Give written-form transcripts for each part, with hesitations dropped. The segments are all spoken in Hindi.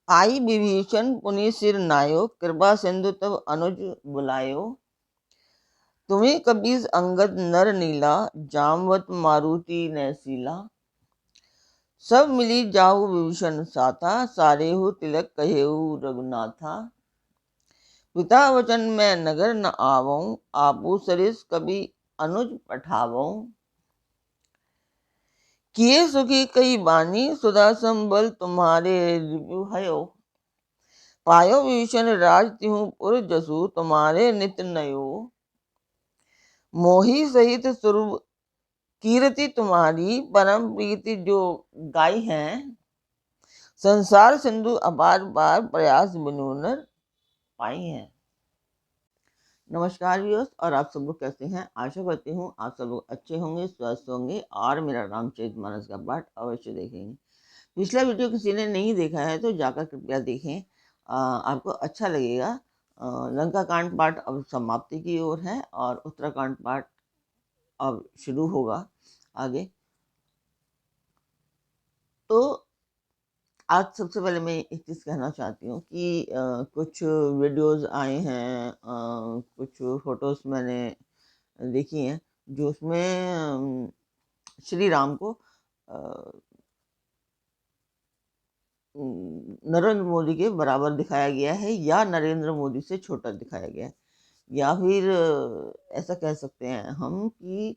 आई विभीषण पुनि सिर नायो, कृपा सिंधु तब अनुज बुलायो। तुम्हें कबीर अंगद नर नीला, जामवत मारुति नैसीला। सब मिली जाहु विभीषण साथा, सारे हो तिलक कहेऊ रघुनाथा। पिता वचन मैं नगर न आवऊं, आपू सरिस कभी अनुज पठावऊं। किए सुखी कई बानी, सुधा संबल तुम्हारे रिपु भयो। पायो विभीषण राज तिहु पुर जसु, तुम्हारे नित नयो। मोही सहित स्वरूप कीर्ति तुम्हारी, परम प्रीति जो गाई है। संसार सिंधु अपार पार, प्रयास बिनु नर पाई है। नमस्कार व्यूअर्स, और आप सब लोग कैसे हैं? आशा करती हूँ आप सब लोग अच्छे होंगे, स्वस्थ होंगे और मेरा रामचरितमानस का पाठ अवश्य देखेंगे। पिछला वीडियो किसी ने नहीं देखा है तो जाकर कृपया देखें, आपको अच्छा लगेगा। लंका कांड पाठ अब समाप्ति की ओर है और उत्तराखंड पाठ अब शुरू होगा आगे। तो आज सबसे पहले मैं एक चीज़ कहना चाहती हूँ कि कुछ वीडियोस आए हैं, कुछ फोटोज मैंने देखी हैं जो उसमें श्री राम को नरेंद्र मोदी के बराबर दिखाया गया है या नरेंद्र मोदी से छोटा दिखाया गया है, या फिर ऐसा कह सकते हैं हम कि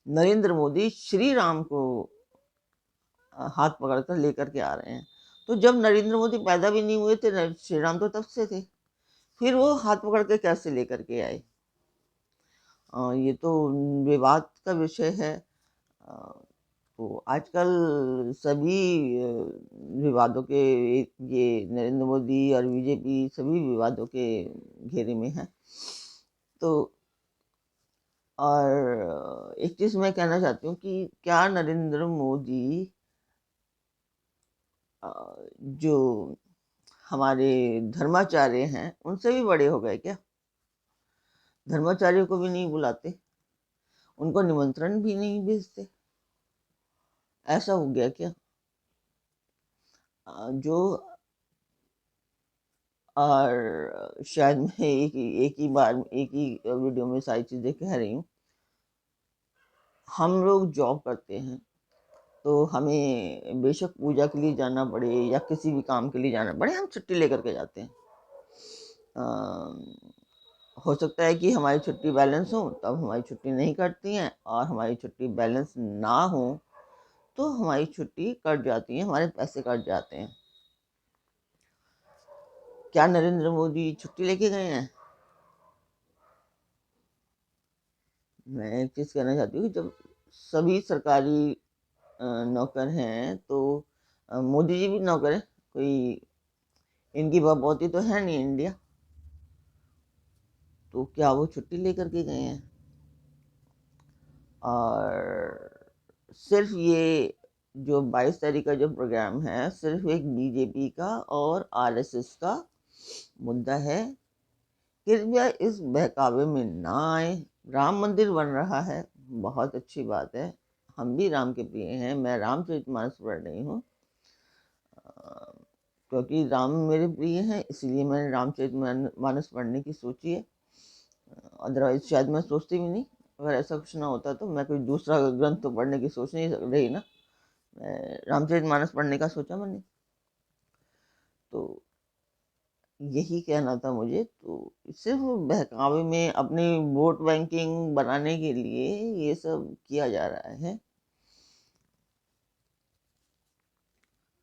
नरेंद्र मोदी श्री राम को हाथ पकड़कर लेकर के आ रहे हैं। तो जब नरेंद्र मोदी पैदा भी नहीं हुए थे, श्री राम तो तब से थे, फिर वो हाथ पकड़ के कैसे लेकर के आए? ये तो विवाद का विषय है। तो आजकल सभी विवादों के, ये नरेंद्र मोदी और बीजेपी सभी विवादों के घेरे में है। तो और एक चीज़ मैं कहना चाहती हूँ कि क्या नरेंद्र मोदी जो हमारे धर्माचार्य हैं उनसे भी बड़े हो गए क्या? धर्माचार्य को भी नहीं बुलाते, उनको निमंत्रण भी नहीं भेजते, ऐसा हो गया क्या? जो और शायद मैं एक ही बार एक ही वीडियो में सारी चीज़ें कह रही हूँ। हम लोग जॉब करते हैं तो हमें बेशक पूजा के लिए जाना पड़े या किसी भी काम के लिए जाना पड़े, हम छुट्टी लेकर के जाते हैं। हो सकता है कि हमारी छुट्टी बैलेंस हो तब हमारी छुट्टी नहीं कटती हैं, और हमारी छुट्टी बैलेंस ना हो तो हमारी छुट्टी कट जाती है, हमारे पैसे कट जाते हैं। क्या नरेंद्र मोदी छुट्टी लेके गए हैं? मैं एक चीज़ कहना चाहती हूँ कि जब सभी सरकारी नौकर हैं तो मोदी जी भी नौकर हैं, कोई इनकी बपौती तो है नहीं इंडिया। तो क्या वो छुट्टी लेकर के गए हैं? और सिर्फ ये जो 22 तारीख का जो प्रोग्राम है सिर्फ एक बीजेपी का और आरएसएस का मुद्दा है। कृपया इस बहकावे में ना आए। राम मंदिर बन रहा है, बहुत अच्छी बात है, हम भी राम के प्रिय हैं। मैं रामचरितमानस पढ़ रही हूँ क्योंकि राम मेरे प्रिय हैं, इसलिए मैंने रामचरितमानस पढ़ने की सोची है। अदरवाइज शायद मैं सोचती भी नहीं। अगर ऐसा कुछ ना होता तो मैं कोई दूसरा ग्रंथ तो पढ़ने की सोच नहीं रही ना, रामचरितमानस पढ़ने का सोचा मैंने। तो यही कहना था मुझे। तो सिर्फ बहकावे में अपनी वोट बैंकिंग बनाने के लिए ये सब किया जा रहा है।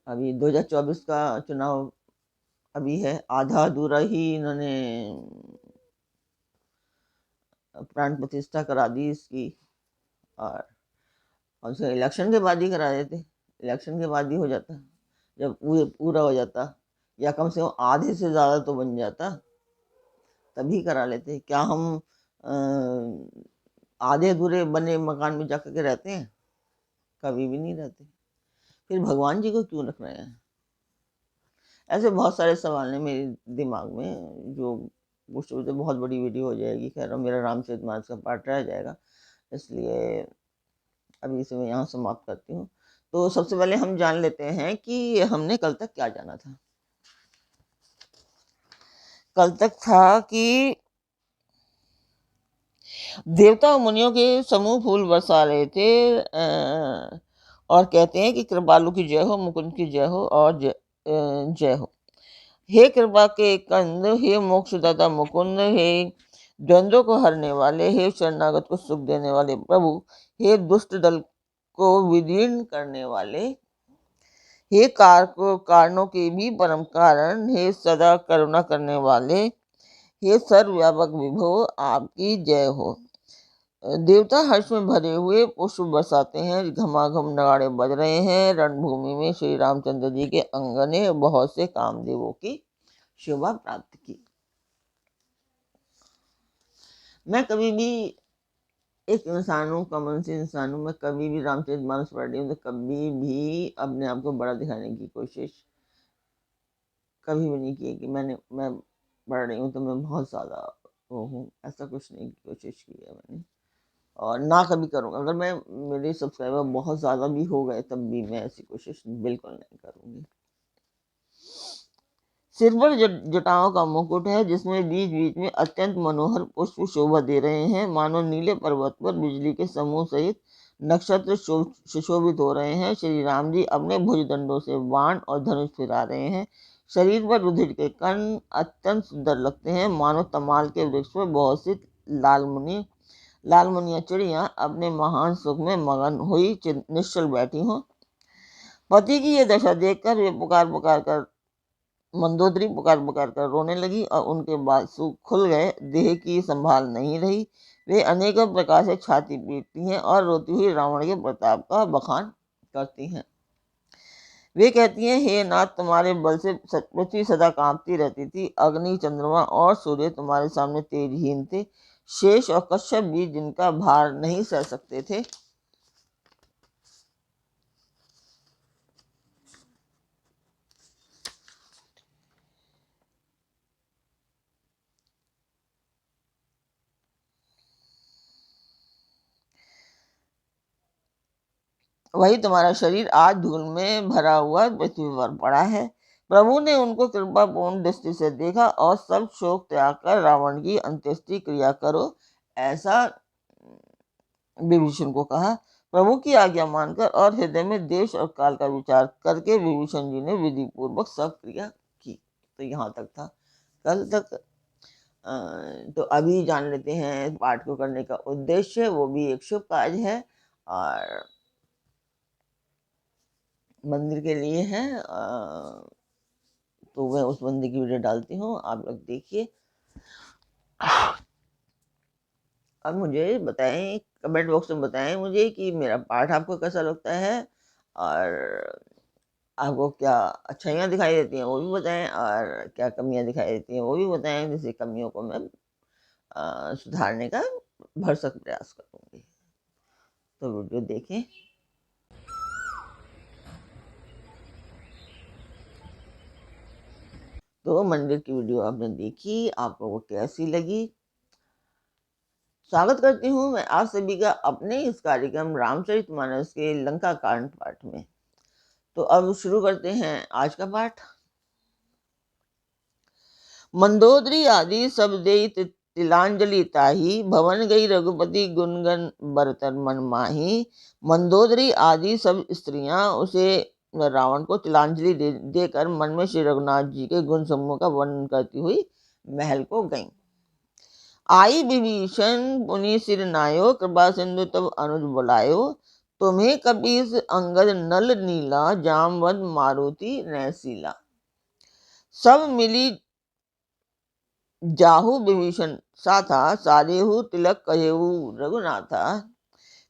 अभी 2024 का चुनाव अभी है, आधा अधूरा ही इन्होंने प्राण प्रतिष्ठा करा दी इसकी, और उसे इलेक्शन के बाद ही करा देते। इलेक्शन के बाद ही हो जाता, जब पूरा हो जाता या कम से कम आधे से ज़्यादा तो बन जाता तभी करा लेते। क्या हम आधे अधूरे बने मकान में जाकर के रहते हैं? कभी भी नहीं रहते। फिर भगवान जी को क्यों रख रहे हैं? ऐसे बहुत सारे सवाल हैं मेरे दिमाग में जो पूछते पूछते बहुत बड़ी वीडियो हो जाएगी। खैर मेरा रामचरितमानस का पाठ रह जाएगा, इसलिए अभी इसे मैं यहाँ समाप्त करती हूँ। तो सबसे पहले हम जान लेते हैं कि हमने कल तक क्या जाना था। कल तक था कि देवता और मुनियों के समूह फूल बरसा रहे थे और कहते हैं कि कृपालु की जय हो, मुकुंद की जय हो और जय हो। हे कृपा के कंद, हे मोक्षदाता मुकुंद, हे द्वंद्वों को हरने वाले, हे शरणागत को सुख देने वाले प्रभु, हे दुष्ट दल को विदीर्ण करने वाले, हे कारणों के भी परम कारण, हे सदा करुणा करने वाले, हे सर्वव्यापक विभो, आपकी जय हो। देवता हर्ष में भरे हुए पुष्प बरसाते हैं, घमाघम नगाड़े बज रहे हैं। रणभूमि में श्री रामचंद्र जी के अंग ने बहुत से कामदेवों की शोभा प्राप्त की। मैं कभी भी एक इंसान हूँ, कॉमन से इंसान हूँ, मैं कभी भी रामचरितमानस पढ़ रही हूँ तो कभी भी अपने आप को बड़ा दिखाने की कोशिश कभी भी नहीं की कि मैं पढ़ रही हूँ तो मैं बहुत ज़्यादा वो हूँ, ऐसा कुछ नहीं की कोशिश की है मैंने, और ना कभी करूँगा। अगर मैं मेरे सब्सक्राइबर बहुत ज़्यादा भी हो गए तब भी मैं ऐसी कोशिश बिल्कुल नहीं करूँगी। सिर पर जटाओं का मुकुट है, जिसमें बीच बीच में अत्यंत मनोहर पुष्प शोभा दे रहे हैं, मानो नीले पर्वत पर बिजली के समूह सहित नक्षत्र सुशोभित हो रहे हैं। श्री राम जी अपने भुजदंडों से बाण और धनुष फिरा रहे हैं। शरीर पर रुधिर के कण अत्यंत सुंदर लगते हैं, मानो तमाल के वृक्ष पर बहुत सी लालमुनिया चिड़िया अपने महान सुख में मगन हुई निश्चल बैठी हों। पति की यह दशा देखकर वे मंदोदरी पुकार पुकार कर रोने लगी और उनके बाजू खुल गए, देह की संभाल नहीं रही। वे अनेकों प्रकार से छाती पीटती हैं और रोती हुई रावण के प्रताप का बखान करती हैं। वे कहती हैं, हे नाथ, तुम्हारे बल से पृथ्वी सदा कांपती रहती थी। अग्नि, चंद्रमा और सूर्य तुम्हारे सामने तेजहीन थे। शेष और कश्यप भी जिनका भार नहीं सह सकते थे। वही तुम्हारा शरीर आज धूल में भरा हुआ पृथ्वी पर पड़ा है। प्रभु ने उनको कृपापूर्ण दृष्टि से देखा और सब शोक त्याग कर रावण की अंत्येष्टि क्रिया करो, ऐसा विभीषण को कहा। प्रभु की आज्ञा मानकर और हृदय में देश और काल का विचार करके विभीषण जी ने विधि पूर्वक सब क्रिया की। तो यहाँ तक था कल तक। तो अभी जान लेते हैं पाठ को करने का उद्देश्य, वो भी एक शुभ कार्य है और मंदिर के लिए है। तो मैं उस मंदिर की वीडियो डालती हूँ, आप लोग देखिए। अब मुझे बताएं, कमेंट बॉक्स में बताएं मुझे कि मेरा पाठ आपको कैसा लगता है और आपको क्या अच्छाइयाँ दिखाई देती हैं वो भी बताएं और क्या कमियाँ दिखाई देती हैं वो भी बताएं, जिससे कमियों को मैं सुधारने का भरसक प्रयास करूँगी। तो वीडियो देखें। तो मंदिर की वीडियो आपने देखी, आपको वो कैसी लगी? स्वागत करती हूँ मैं आप सभी का अपने इस कार्यक्रम रामचरितमानस के लंका कांड पाठ में। तो अब शुरू करते हैं आज का पाठ। मंदोदरी आदि सब देई तिलांजलि ताही, भवन गई रघुपति गुणगन बरतर मन माही। मंदोदरी आदि सब स्त्रियां उसे रावण को तिलांजलि देकर मन में श्री रघुनाथ जी के गुण समूह का वर्णन करती हुई महल को गईं। आई विभीषण पुनि सिर नायो, कृपा सिंधु तब अनुज बुलायो। तुम्हें कपीस अंगद नल नीला, जामवद मारुति नैसीला। सब मिली जाहु विभीषण साथा, सारेहु तिलक कहेहु रघुनाथा।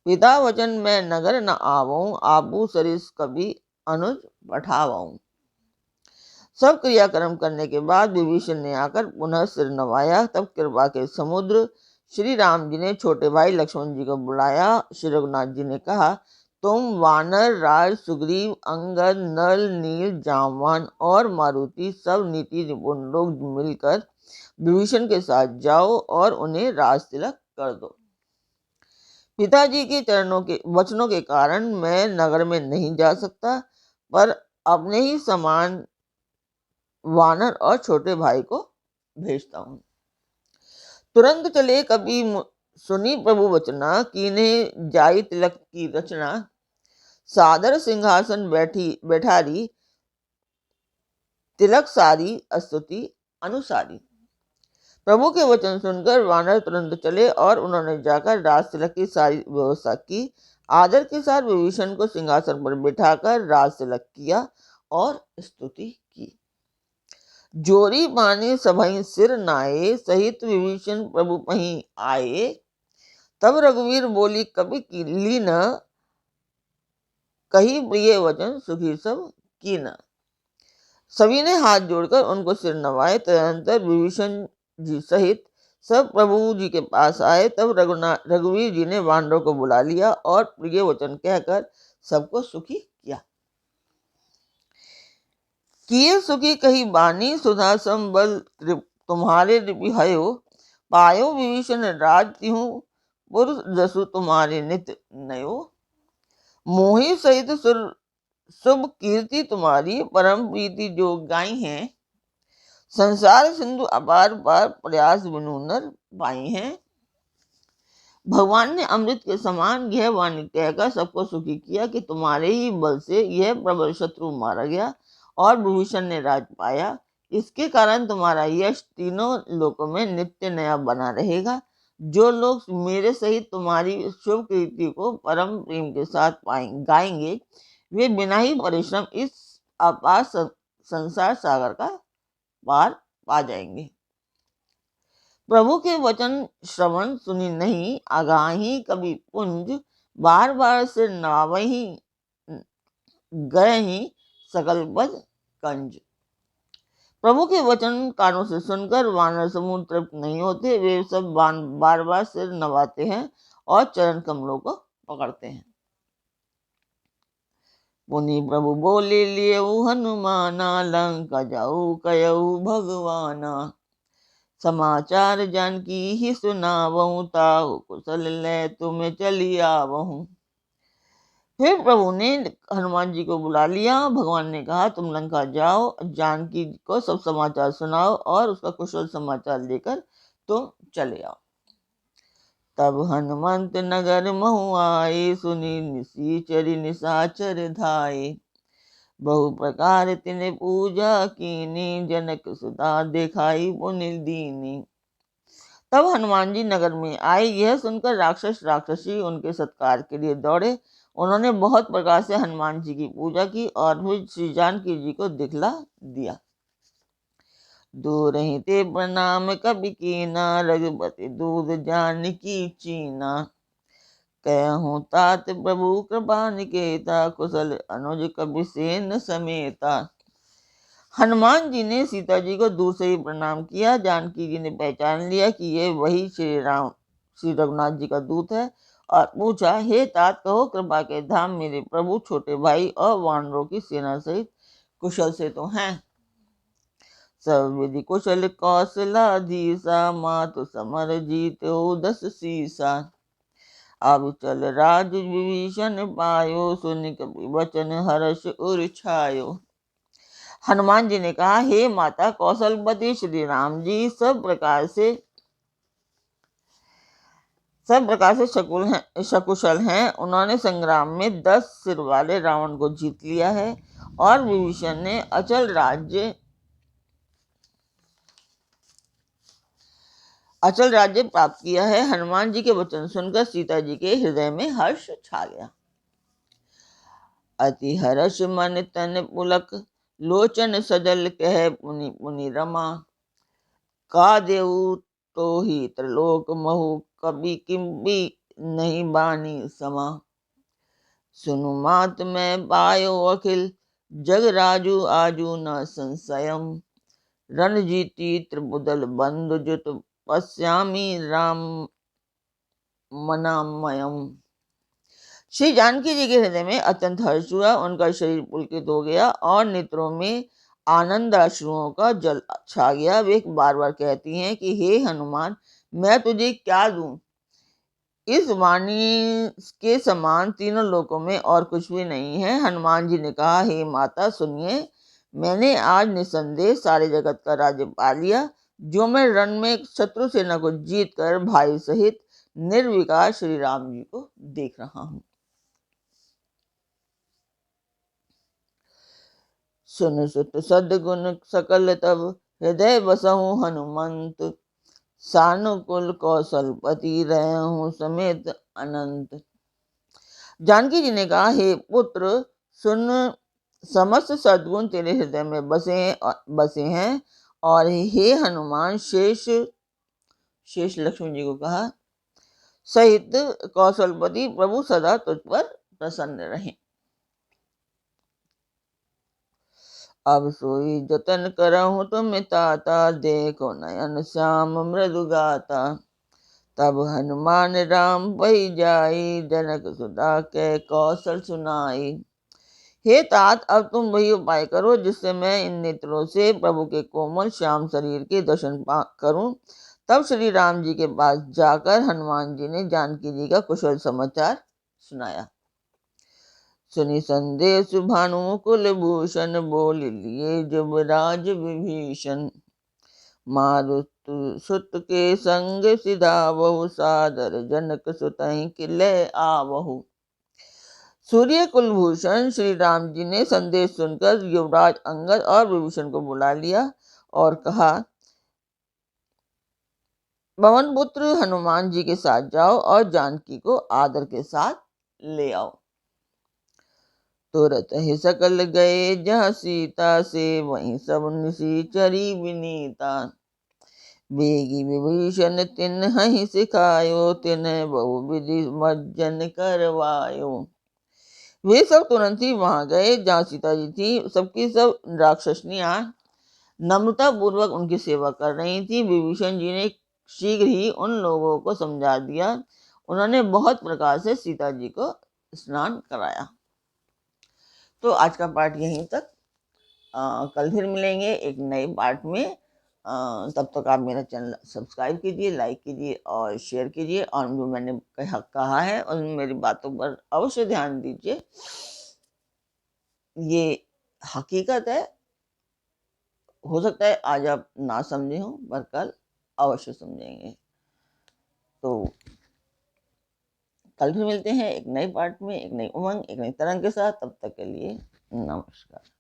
पिता वचन मैं नगर न आवऊं, आपू सरिस कवि अनुज पठावऊं। सब क्रियाक्रम करने के बाद विभीषण ने आकर पुनः सिर नवाया। तब कृपा के समुद्र श्री राम जी ने छोटे भाई लक्ष्मण जी को बुलाया। श्री रघुनाथ जी ने कहा, तुम वानर राज सुग्रीव, अंगद, नल, नील, जामवान और मारुति सब नीति निपुण लोग मिलकर विभीषण के साथ जाओ और उन्हें राज तिलक कर दो। पिताजी के वचनों के कारण मैं नगर में नहीं जा सकता, पर अपने ही समान वानर और छोटे भाई को भेजता हूँ। तुरंत चले कभी सुनी प्रभु वचना, कीने जाई तिलक की रचना, सादर सिंहासन बैठारी, तिलक सारी स्तुति अनुसारी। प्रभु के वचन सुनकर वानर तुरंत चले और उन्होंने जाकर राज तिलक की सारी व्यवस्था की। आदर के साथ विभीषण को सिंहासन पर बिठाकर राज तिलक किया और स्तुति की। जोरी पानी सभई सिर नाये, सहित विभीषण प्रभु पहीं आए। तब रघुवीर बोली कवि कीली न, कही प्रिय वचन सुखी सब कीना। सभी ने हाथ जोड़कर उनको सिर नवाए। तदनंतर विभीषण जी सहित सब प्रभु जी के पास आए। तब रघुवीर जी ने वानरों को बुला लिया और प्रिय वचन कहकर सबको सुखी किया। किए सुखी कही बानी, सुधा संबल तुम्हारे भयो। पायो विभीषण राज तिहु, पुरुष जसु तुम्हारे नित नयो। मोहि सहित सुर शुभ कीर्ति तुम्हारी, परम प्रीति जो गाई हैं। संसार सिंधु अपार पार, प्रयास बिनु नर पाई हैं। भगवान ने अमृत के समान यह वाणी कहकर सबको सुखी किया कि तुम्हारे ही बल से यह प्रबल शत्रु मारा गया और विभीषण ने राज पाया। इसके कारण तुम्हारा यश तीनों लोकों में नित्य नया बना रहेगा। जो लोग मेरे सहित तुम्हारी शुभ कीर्ति को परम प्रेम के साथ गाएंगे, वे बिना ही परिश्रम इस अपार संसार सागर का पार पा जाएंगे। प्रभु के वचन श्रवण सुनी नहीं, आगाही कवि पुंज। बार बार सिर नवावही, गए ही सकल पद कंज। प्रभु के वचन कानों से सुनकर वानर समूह तृप्त नहीं होते। वे सब बार बार सिर नवाते हैं और चरण कमलों को पकड़ते हैं। पुनि प्रभु बोले लियऊ हनुमाना, लंका जाऊ कयऊ भगवाना। समाचार जानकी ही सुनावहु, ताहु कुशल ले तुम्हें चली आवहु। फिर प्रभु ने हनुमान जी को बुला लिया। भगवान ने कहा तुम लंका जाओ, जानकी को सब समाचार सुनाओ और उसका कुशल समाचार लेकर तुम चले आओ। तब हनुमंत नगर महु आए, सुनी निशाचर निशाचर धाये। बहु प्रकार तिने पूजा कीनी, जनक सुधा दिखाई पुनि दीनी। तब हनुमान जी नगर में आए। यह सुनकर राक्षस राक्षसी उनके सत्कार के लिए दौड़े। उन्होंने बहुत प्रकार से हनुमान जी की पूजा की और फिर श्री जानकी जी को दिखला दिया। दूर ही ते प्रणाम कवि कीना, रघुपति दूध जानकी चीना। कहूँ तात प्रभु कृपा निकेता, कुशल अनुज कवि सेन समेता। हनुमान जी ने सीता जी को दूर से ही प्रणाम किया। जानकी जी ने पहचान लिया कि ये वही श्री रघुनाथ जी का दूत है और पूछा, हे तात कहो कृपा के धाम मेरे प्रभु छोटे भाई और वानरों की सेना सहित कुशल से तो हैं। सब विधि कुशल कौशलाधीसा, मातु समर जीतो 10 सीसा। अब चल राज विभीषण पायो, सुन कपि वचन हर्ष उर छायो। हनुमान जी ने कहा, हे माता कौशलपति श्री राम जी सब प्रकार से सकुशल हैं। उन्होंने संग्राम में 10 सिर वाले रावण को जीत लिया है और विभीषण ने अचल राज्य प्राप्त किया है। हनुमान जी के वचन सुनकर सीता जी के हृदय में हर्ष छा गया। अति हर्ष मन तन पुलक, लोचन सजल कह पुनि पुनि रमा। का देऊ तो ही त्रिलोक महु, कभी किम्बी नहीं बानी समा। सुनु मात मैं पायो अखिल, जग राजू आजू न संशयम। रणजीति त्रिपुदल बंधु जुत, पश्यामी राम मनामयम। श्री जानकी जी के हृदय में अत्यंत हर्ष हुआ। उनका शरीर पुलकित हो गया और नेत्रों में आनंद अश्रुओं का जल छा गया। वे बार बार कहती हैं कि हे हनुमान, मैं तुझे क्या दूं? इस वाणी के समान तीनों लोकों में और कुछ भी नहीं है। हनुमान जी ने कहा, हे माता सुनिए, मैंने आज निसंदेह सारे जगत का राज्य पा लिया। जो मैं रण में शत्रु सेना को जीत कर भाई सहित निर्विकार श्री राम जी को देख रहा हूं। सुन सुत सद्गुण सकल तब हृदय बसहु हनुमंत, सानुकूल कौशलपति रहूं समेत अनंत। जानकी जी ने कहा, हे पुत्र सुन, समस्त सद्गुण तेरे हृदय में बसे हैं और हे हनुमान शेष लक्ष्मण जी को कहा, सहित कौशलपति प्रभु सदा तुझ पर प्रसन्न रहे। अब सोई जतन करहु तुम ताता, देखो नयन श्याम मृदु गाता। तब हनुमान राम वही जाई, जनक सुता के कौशल सुनाई। हे तात, अब तुम वही उपाय करो जिससे मैं इन नेत्रों से प्रभु के कोमल श्याम शरीर के दर्शन करूं। तब श्री राम जी के पास जाकर हनुमान जी ने जानकी जी का कुशल समाचार सुनाया। सुनि संदेश भानु कुल भूषण, बोल लिए जुबराज विभीषण। मारुत सुत के संग सिधावहु, सादर जनक सुतहि किले आवहु। सूर्य कुलभूषण श्री राम जी ने संदेश सुनकर युवराज अंगद और विभीषण को बुला लिया और कहा, पवन पुत्र हनुमान जी के साथ जाओ और जानकी को आदर के साथ ले आओ। तुरत ही सकल गए जहाँ सीता से, वहीं सब निशिचरी विनीता। बेगी विभीषण तिन्हि सिखायो, तिन्ह बहु विधि मज्जन करवायो। वे सब तुरंत ही वहां गए जहाँ सीता जी थी। सबकी सब राक्षसनियां नम्रता पूर्वक उनकी सेवा कर रही थी। विभीषण जी ने शीघ्र ही उन लोगों को समझा दिया। उन्होंने बहुत प्रकार से सीता जी को स्नान कराया। तो आज का पाठ यहीं तक। कल फिर मिलेंगे एक नए पाठ में। तब तक आप मेरा चैनल सब्सक्राइब कीजिए, लाइक कीजिए और शेयर कीजिए, और जो मैंने कहा है उन मेरी बातों पर अवश्य ध्यान दीजिए। ये हकीकत है। हो सकता है आज आप ना समझे हो, पर कल अवश्य समझेंगे। तो कल फिर मिलते हैं एक नए पाठ में, एक नई उमंग, एक नई तरंग के साथ। तब तक के लिए नमस्कार।